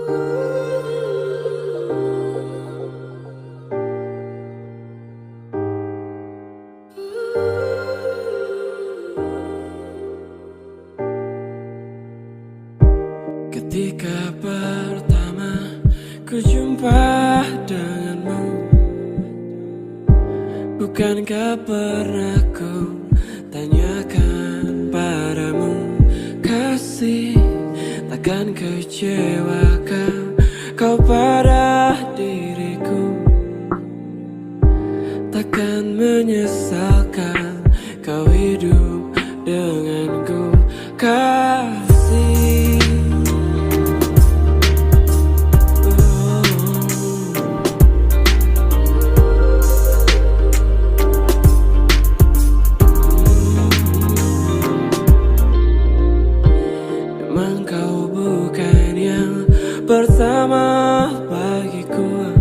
Ketika pertama ku jumpa denganmu, bukankah pernah ku tanyakan padamu, kasih takkan kecewakan kau pada diriku, takkan menyesalkan kau hidup denganku, kasih. Memang kau bukan yang pertama bagiku,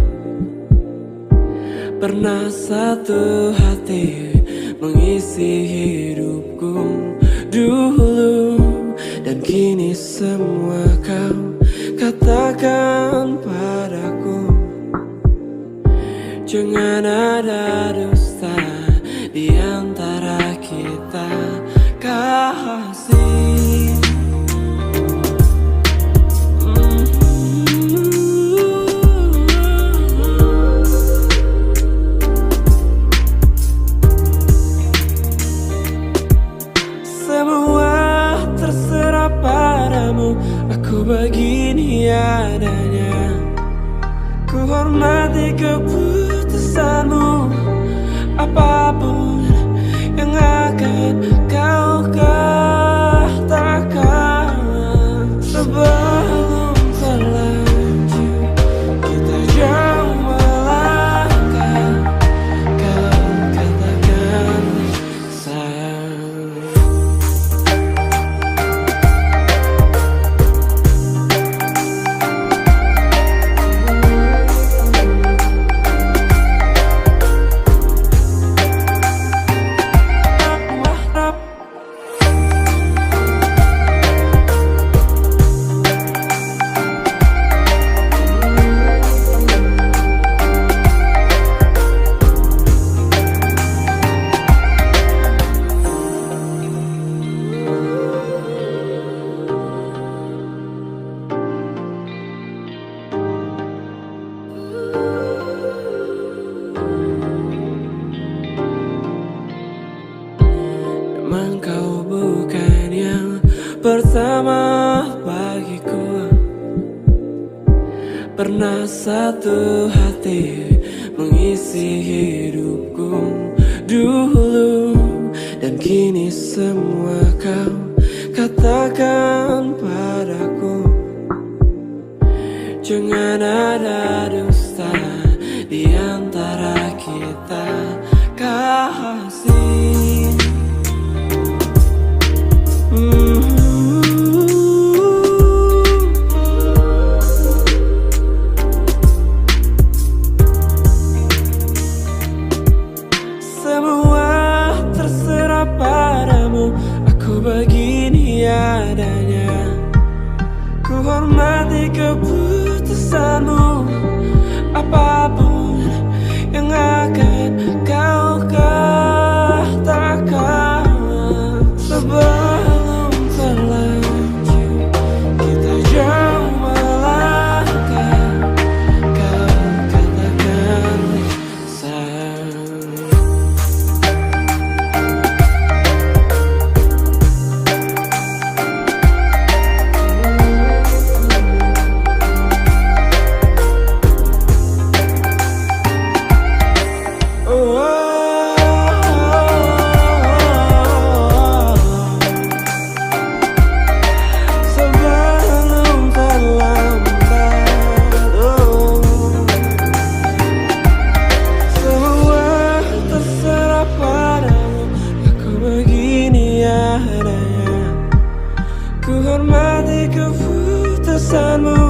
pernah satu hati mengisi hidupku dulu, dan kini semua kau katakan padaku. Jangan ada dusta di antara kita, kasih. Semua terserah padamu, aku begini adanya. Ku hormati keputusanmu, apapun yang akan kau katakan. Sebelum terlanjur kita jauh melangkah, kau katakan sayang. Memang kau bukan yang pertama bagiku, pernah satu hati mengisi hidupku dulu, dan kini semua kau katakan padaku. Jangan ada dusta di antara kita, kasih. Semua terserah padamu, aku begini adanya. Ku hormati keputusanmu, apapun yang akan kau katakan. Sebelum terlanjur kita jauh melangkah, kau katakan sayang. Ku hormati keputusanmu,